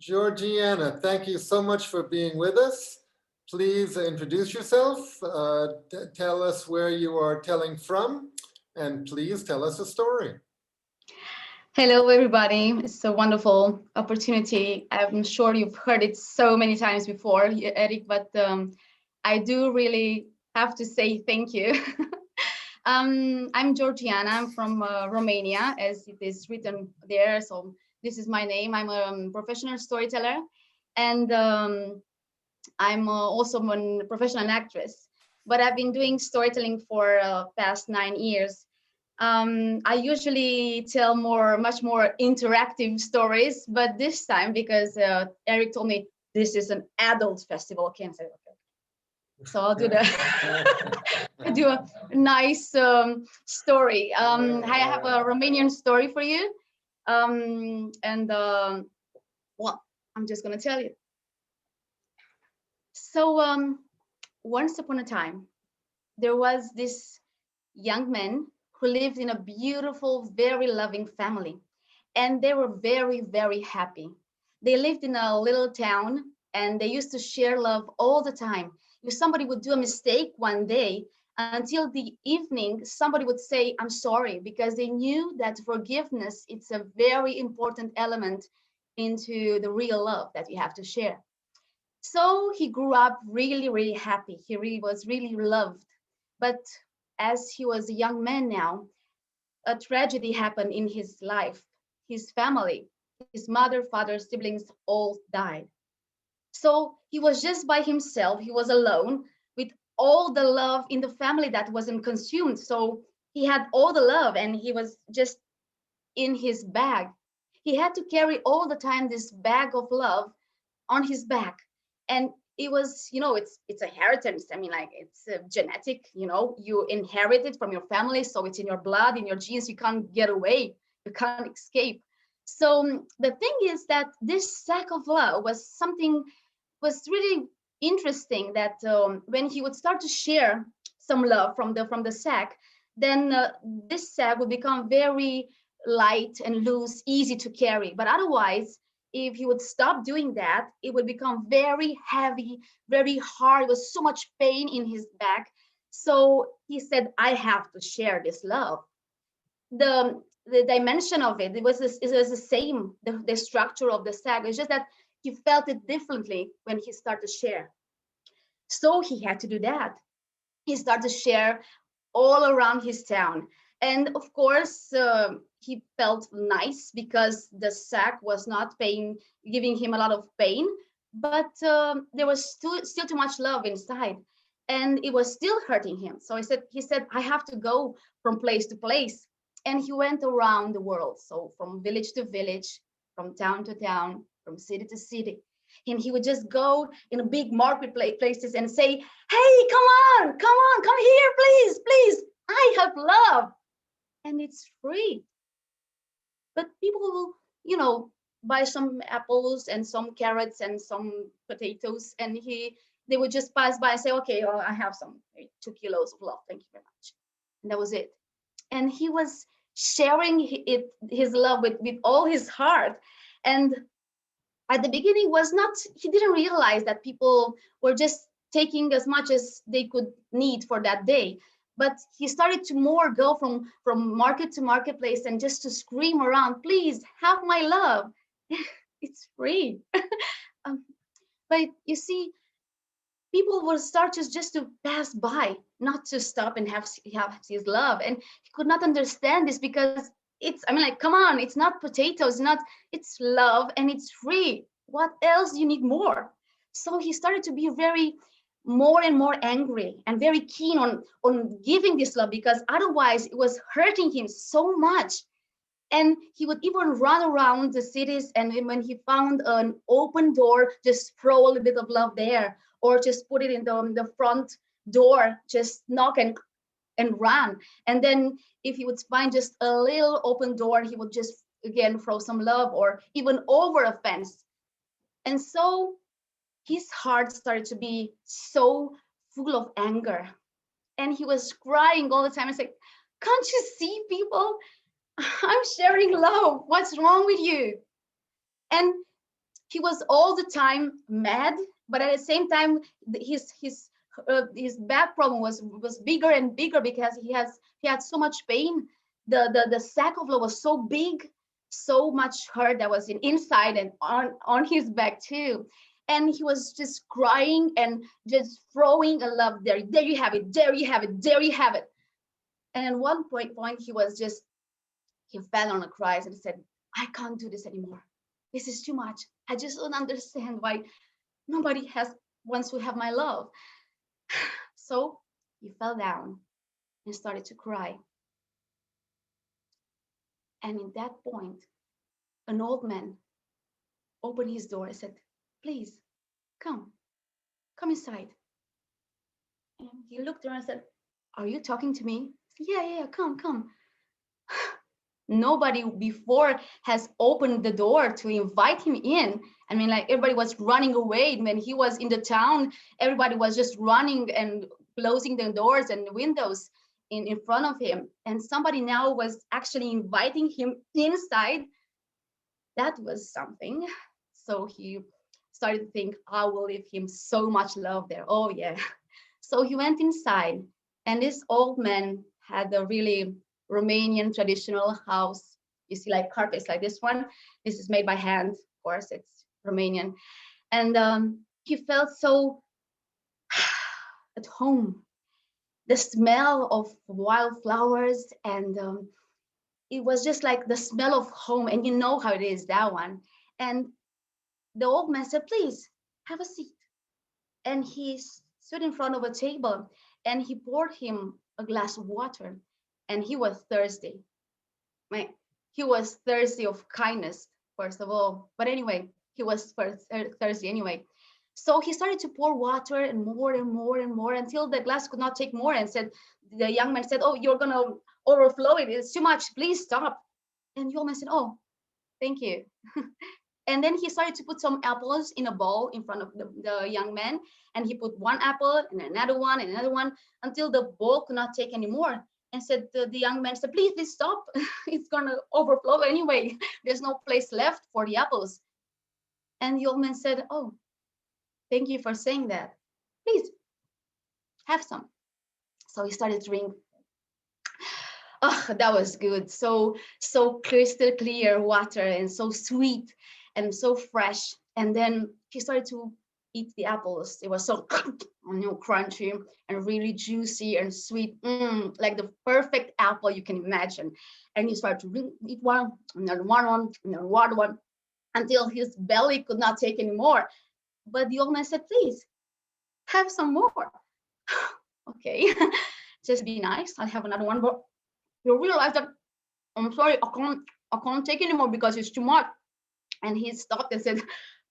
Giorgiana, thank you so much for being with us. Please introduce yourself, tell us where you are telling from, and please tell us a story. Hello, everybody. It's a wonderful opportunity. I'm sure you've heard it so many times before, Eric, but I do really have to say thank you. I'm Giorgiana. I'm from Romania, as it is written there. So this is my name. I'm a professional storyteller, and I'm also a professional actress. But I've been doing storytelling for past 9 years. I usually tell much more interactive stories, but this time, because Eric told me this is an adult festival, I can't say okay. So I'll do do a nice story. I have a Romanian story for you, well, I'm just gonna tell you. So once upon a time, there was this young man who lived in a beautiful, very loving family. And they were very, very happy. They lived in a little town and they used to share love all the time. If somebody would do a mistake one day, until the evening, somebody would say, I'm sorry, because they knew that forgiveness, it's a very important element into the real love that you have to share. So he grew up really, really happy. He really was really loved. But as he was a young man now, a tragedy happened in his life. His family, his mother, father, siblings all died. So he was just by himself. He was alone with all the love in the family that wasn't consumed. So he had all the love and he was just in his bag. He had to carry all the time this bag of love on his back. And it was, it's a inheritance. I mean, like it's genetic, you inherit it from your family. So it's in your blood, in your genes, you can't get away, you can't escape. So the thing is that this sack of love was really interesting that when he would start to share some love from the sack, then this sack would become very light and loose, easy to carry. But otherwise, if he would stop doing that, it would become very heavy, very hard. There was so much pain in his back. So he said, I have to share this love. The dimension of it was the same, the structure of the sack. It's just that he felt it differently when he started to share. So he had to do that. He started to share all around his town. And of course, he felt nice because the sack was not giving him a lot of pain, but there was still too much love inside, and it was still hurting him. So he said, I have to go from place to place. And he went around the world. So from village to village, from town to town, from city to city. And he would just go in a big marketplaces and say, hey, come on, here, please. I have love. And it's free. But people will, buy some apples and some carrots and some potatoes, and they would just pass by and say, okay, I have some 2 kilos of love, thank you very much. And that was it. And he was sharing his love with all his heart. And at the beginning he didn't realize that people were just taking as much as they could need for that day. But he started to more go from market to marketplace and just to scream around, please have my love. It's free. But you see, people will start just to pass by, not to stop and have his love. And he could not understand this because come on, it's not potatoes, it's love and it's free. What else do you need more? So he started to be more and more angry and very keen on giving this love, because otherwise it was hurting him so much. And he would even run around the cities, and when he found an open door, just throw a little bit of love there, or just put it in the front door, just knock and run. And then if he would find just a little open door, he would just again throw some love, or even over a fence. And so his heart started to be so full of anger, and he was crying all the time and saying, can't you see, people? I'm sharing love. What's wrong with you? And he was all the time mad, but at the same time, his back problem was bigger and bigger because he had so much pain. The sack of love was so big, so much hurt that was inside and on his back too. And he was just crying and just throwing a love there. There you have it. There you have it. There you have it. And at one point he fell on a cry and said, I can't do this anymore. This is too much. I just don't understand why nobody wants to have my love. So he fell down and started to cry. And in that point, an old man opened his door and said, please, come inside. And he looked around and said, are you talking to me? Said, yeah, come. Nobody before has opened the door to invite him in. I mean, like everybody was running away. When he was in the town, everybody was just running and closing the doors and the windows in front of him. And somebody now was actually inviting him inside. That was something. So he started to think, I will leave him so much love there. Oh yeah. So he went inside, and this old man had a really Romanian traditional house. You see like carpets like this one. This is made by hand, of course, it's Romanian. And he felt so at home. The smell of wildflowers, and it was just like the smell of home, and you know how it is, that one. And the old man said, please have a seat. And he stood in front of a table and he poured him a glass of water. And he was thirsty. He was thirsty of kindness, first of all. But anyway, he was thirsty anyway. So he started to pour water and more and more and more until the glass could not take more. And the young man said, oh, you're going to overflow it. It's too much. Please stop. And the old man said, oh, thank you. And then he started to put some apples in a bowl in front of the young man. And he put one apple and another one and another one until the bowl could not take any more. And said the young man said, please stop. It's going to overflow anyway. There's no place left for the apples. And the old man said, oh, thank you for saying that. Please have some. So he started to drink. Oh, that was good. So crystal clear water and so sweet and so fresh. And then he started to eat the apples. It was so crunchy and really juicy and sweet, like the perfect apple you can imagine. And he started to eat one, and then one, and then one, until his belly could not take any more. But the old man said, please have some more. Okay, just be nice. I'll have another one. But you realize that, I'm sorry, I can't take anymore because it's too much. And he stopped and said,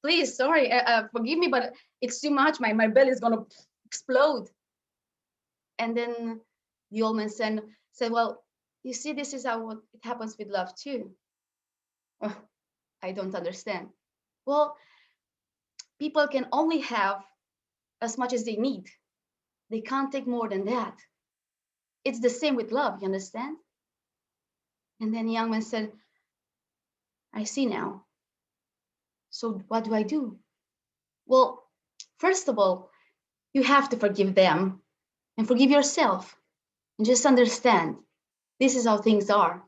please, sorry, forgive me, but it's too much. My belly is going to explode. And then the old man said, well, you see, this is how it happens with love too. Oh, I don't understand. Well, people can only have as much as they need. They can't take more than that. It's the same with love, you understand? And then the young man said, I see now. So what do I do? Well, first of all, you have to forgive them and forgive yourself and just understand this is how things are.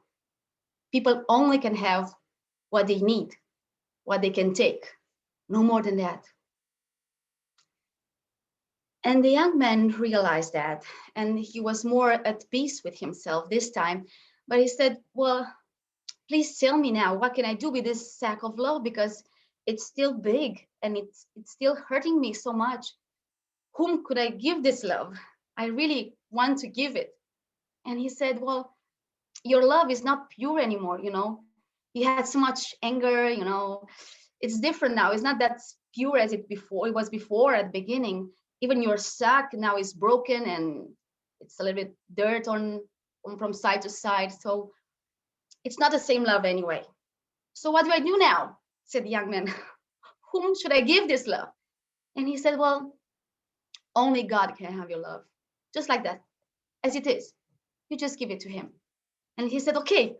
People only can have what they need, what they can take, no more than that. And the young man realized that, and he was more at peace with himself this time. But he said, well, please tell me now, what can I do with this sack of love? Because it's still big and it's still hurting me so much. Whom could I give this love? I really want to give it. And he said, well, your love is not pure anymore, You had so much anger, It's different now. It's not that pure as it was before at the beginning. Even your sack now is broken and it's a little bit dirt on from side to side. So it's not the same love anyway. So what do I do now? Said the young man. Whom should I give this love? And he said, well, only God can have your love. Just like that, as it is. You just give it to him. And he said, okay.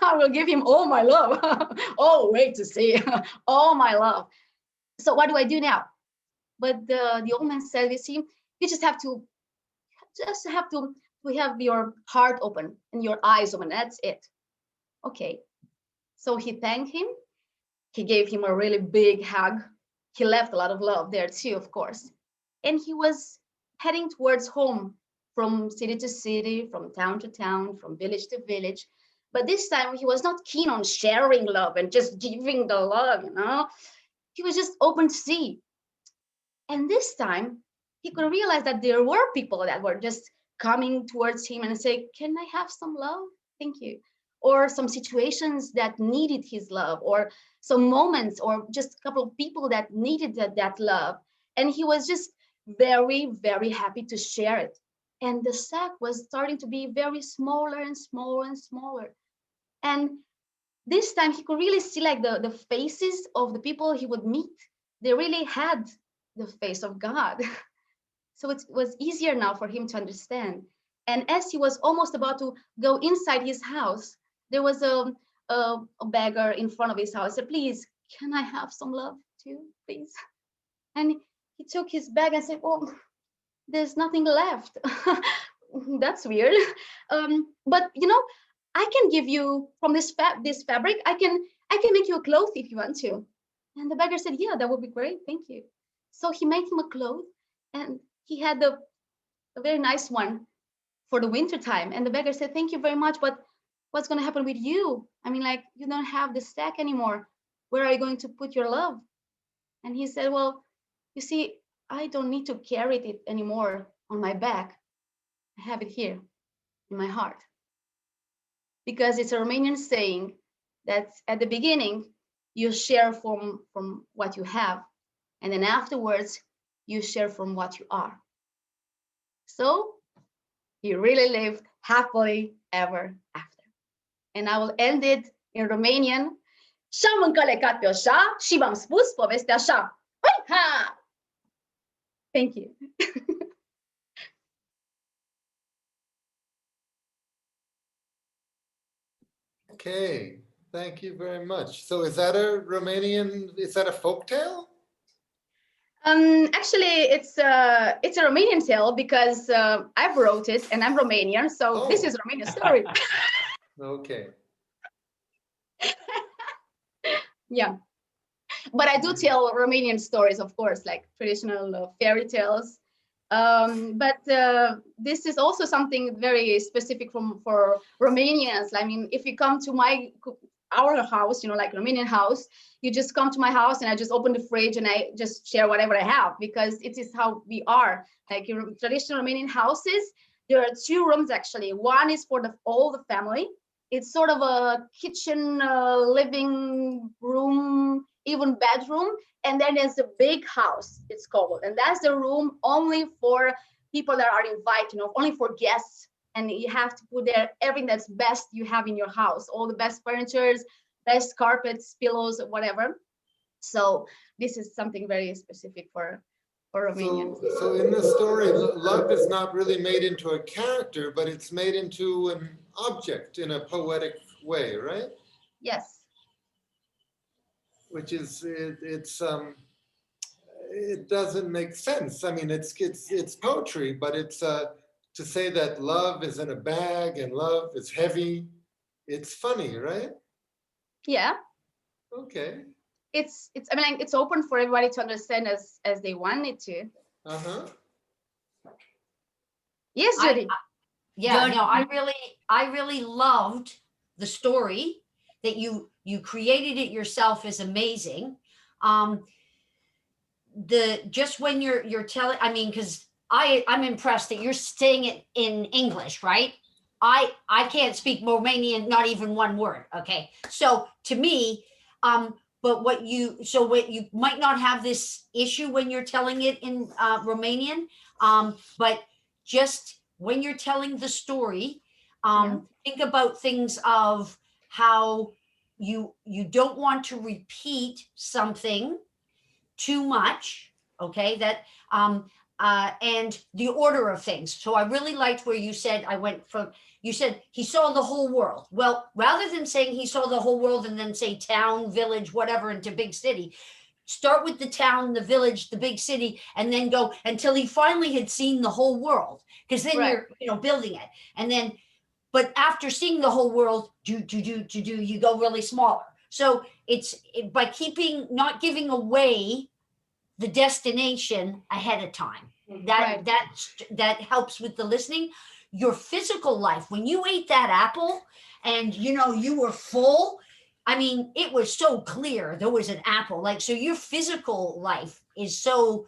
I will give him all my love. Oh, wait to see. All my love. So what do I do now? But the old man said, you see, you just have to have your heart open and your eyes open. That's it. Okay. So he thanked him. He gave him a really big hug. He left a lot of love there too, of course. And he was heading towards home, from city to city, from town to town, from village to village. But this time he was not keen on sharing love and just giving the love, you know. He was just open to see. And this time he could realize that there were people that were just coming towards him and say, can I have some love? Thank you. Or some situations that needed his love, or some moments, or just a couple of people that needed that love. And he was just very, very happy to share it. And the sack was starting to be very smaller and smaller and smaller. And this time he could really see like the faces of the people he would meet. They really had the face of God. So it was easier now for him to understand. And as he was almost about to go inside his house, there was a beggar in front of his house. He said, please, can I have some love too, please? And he took his bag and said, oh, there's nothing left. That's weird. But you know, I can give you from this fabric. I can make you a cloth if you want to. And the beggar said, yeah, that would be great. Thank you. So he made him a cloth, and he had a very nice one for the winter time. And the beggar said, thank you very much, but what's going to happen with you? I mean, like, you don't have the sack anymore. Where are you going to put your love? And he said, well, you see, I don't need to carry it anymore on my back. I have it here in my heart. Because it's a Romanian saying that at the beginning, you share from what you have. And then afterwards, you share from what you are. So he really lived happily ever after. And I will end it in Romanian. Și-am încălecat pe oșa și v-am spus povestea așa. Ha! Thank you. Okay, thank you very much. So is that a folktale? Actually, it's a Romanian tale because I wrote it and I'm Romanian, so This is a Romanian story. Okay. Yeah, but I do tell Romanian stories, of course, like traditional fairy tales. But this is also something very specific for Romanians. I mean, if you come to our house, you know, like Romanian house, you just come to my house and I just open the fridge and I just share whatever I have, because it is how we are. Like in traditional Romanian houses, there are two rooms actually. One is for all the family. It's sort of a kitchen, living room, even bedroom. And then there's a big house, it's called. And that's the room only for people that are invited, you know, only for guests. And you have to put there everything that's best you have in your house, all the best furniture, best carpets, pillows, whatever. So this is something very specific for Romanians. So in this story, love is not really made into a character, but it's made into an object in a poetic way, right? Yes. Which is it doesn't make sense. I mean, it's poetry, but it's to say that love is in a bag and love is heavy. It's funny, right? Yeah. Okay. It's I mean, it's open for everybody to understand as they want it to. Uh-huh. Yes, Judy. Yeah, no, I really loved the story that you created it yourself is amazing. Just when you're telling, I mean, because I'm impressed that you're saying it in English, right? I can't speak Romanian, not even one word. Okay, so to me, but what you might not have this issue when you're telling it in Romanian, but just when you're telling the story, think about things of how you don't want to repeat something too much. Okay, that and the order of things. So I really liked where you said, you said he saw the whole world. Well, rather than saying he saw the whole world and then say town, village, whatever, into big city, start with the town, the village, the big city, and then go until he finally had seen the whole world. Because then you're, building it. And then, but after seeing the whole world, you go really smaller. So by not giving away the destination ahead of time. That helps with the listening. Your physical life, when you ate that apple and you were full, I mean, it was so clear there was an apple. Like, so your physical life is so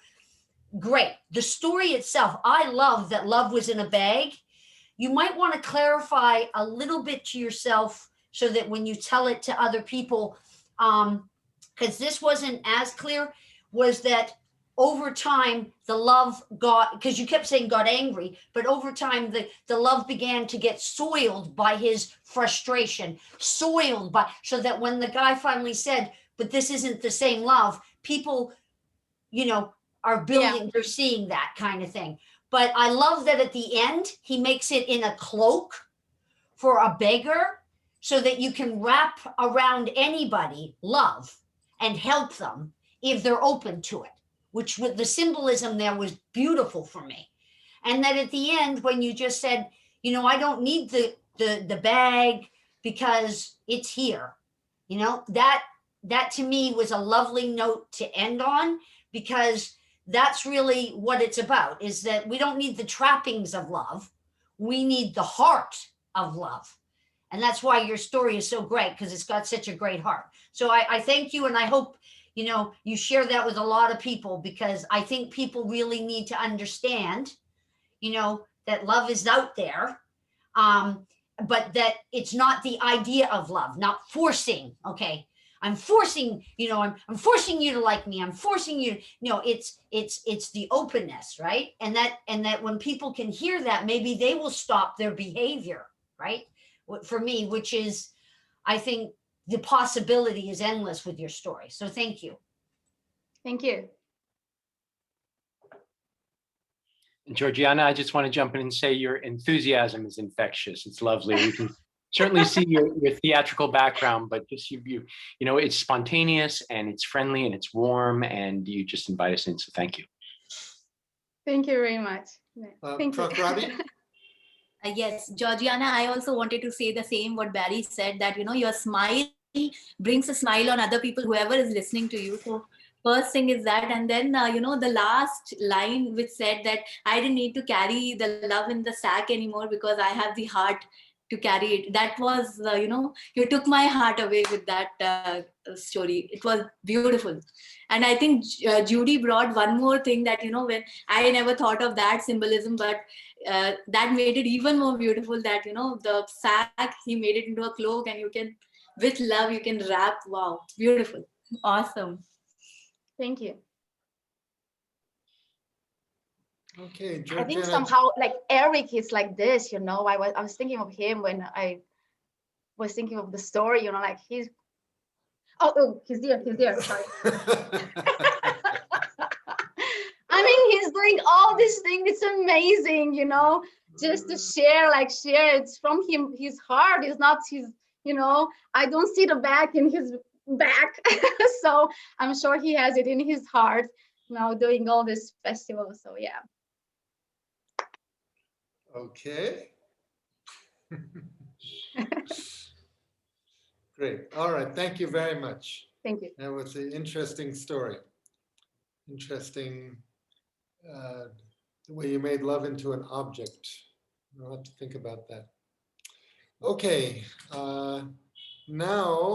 great. The story itself, I love that love was in a bag. You might want to clarify a little bit to yourself so that when you tell it to other people, because this wasn't as clear, was that over time, the love because you kept saying got angry, but over time, the love began to get soiled by his frustration, so that when the guy finally said, but this isn't the same love, people, are building, they're seeing that kind of thing. But I love that at the end, he makes it in a cloak for a beggar so that you can wrap around anybody love and help them if they're open to it. Which with the symbolism there was beautiful for me. And that at the end, when you just said, I don't need the bag because it's here, that to me was a lovely note to end on, because that's really what it's about, is that we don't need the trappings of love. We need the heart of love. And that's why your story is so great, because it's got such a great heart. So I thank you. And I hope you share that with a lot of people, because I think people really need to understand, that love is out there, but that it's not the idea of love, not forcing. Okay, I'm forcing, I'm forcing you to like me. I'm forcing you. It's the openness, right? And that when people can hear that, maybe they will stop their behavior, right? For me, which is, I think, the possibility is endless with your story. So thank you. Thank you. Giorgiana, I just want to jump in and say your enthusiasm is infectious. It's lovely. We can certainly see your theatrical background, but just it's spontaneous and it's friendly and it's warm, and you just invite us in. So thank you. Thank you very much. Thank you. Ravi? Yes, Giorgiana, I also wanted to say the same what Barry said, that your smile brings a smile on other people, whoever is listening to you. So first thing is that, and then the last line which said that I didn't need to carry the love in the sack anymore because I have the heart to carry it. That was you took my heart away with that story. It was beautiful. And I think Judy brought one more thing that when I never thought of that symbolism, but that made it even more beautiful, that the sack, he made it into a cloak, and you can, with love, you can wrap. Wow, beautiful, awesome. Thank you. Okay, I think Giorgiana. somehow like Eric is like this, I was thinking of him when I was thinking of the story, like he's he's there, sorry. I mean, he's doing all these things. It's amazing, just to share, it's from him, his heart is not his, I don't see the back in his back. So I'm sure he has it in his heart now doing all this festival. So yeah. Okay. Great. All right. Thank you very much. Thank you. That was an interesting story. Interesting the way you made love into an object. I'll have to think about that. Okay. Now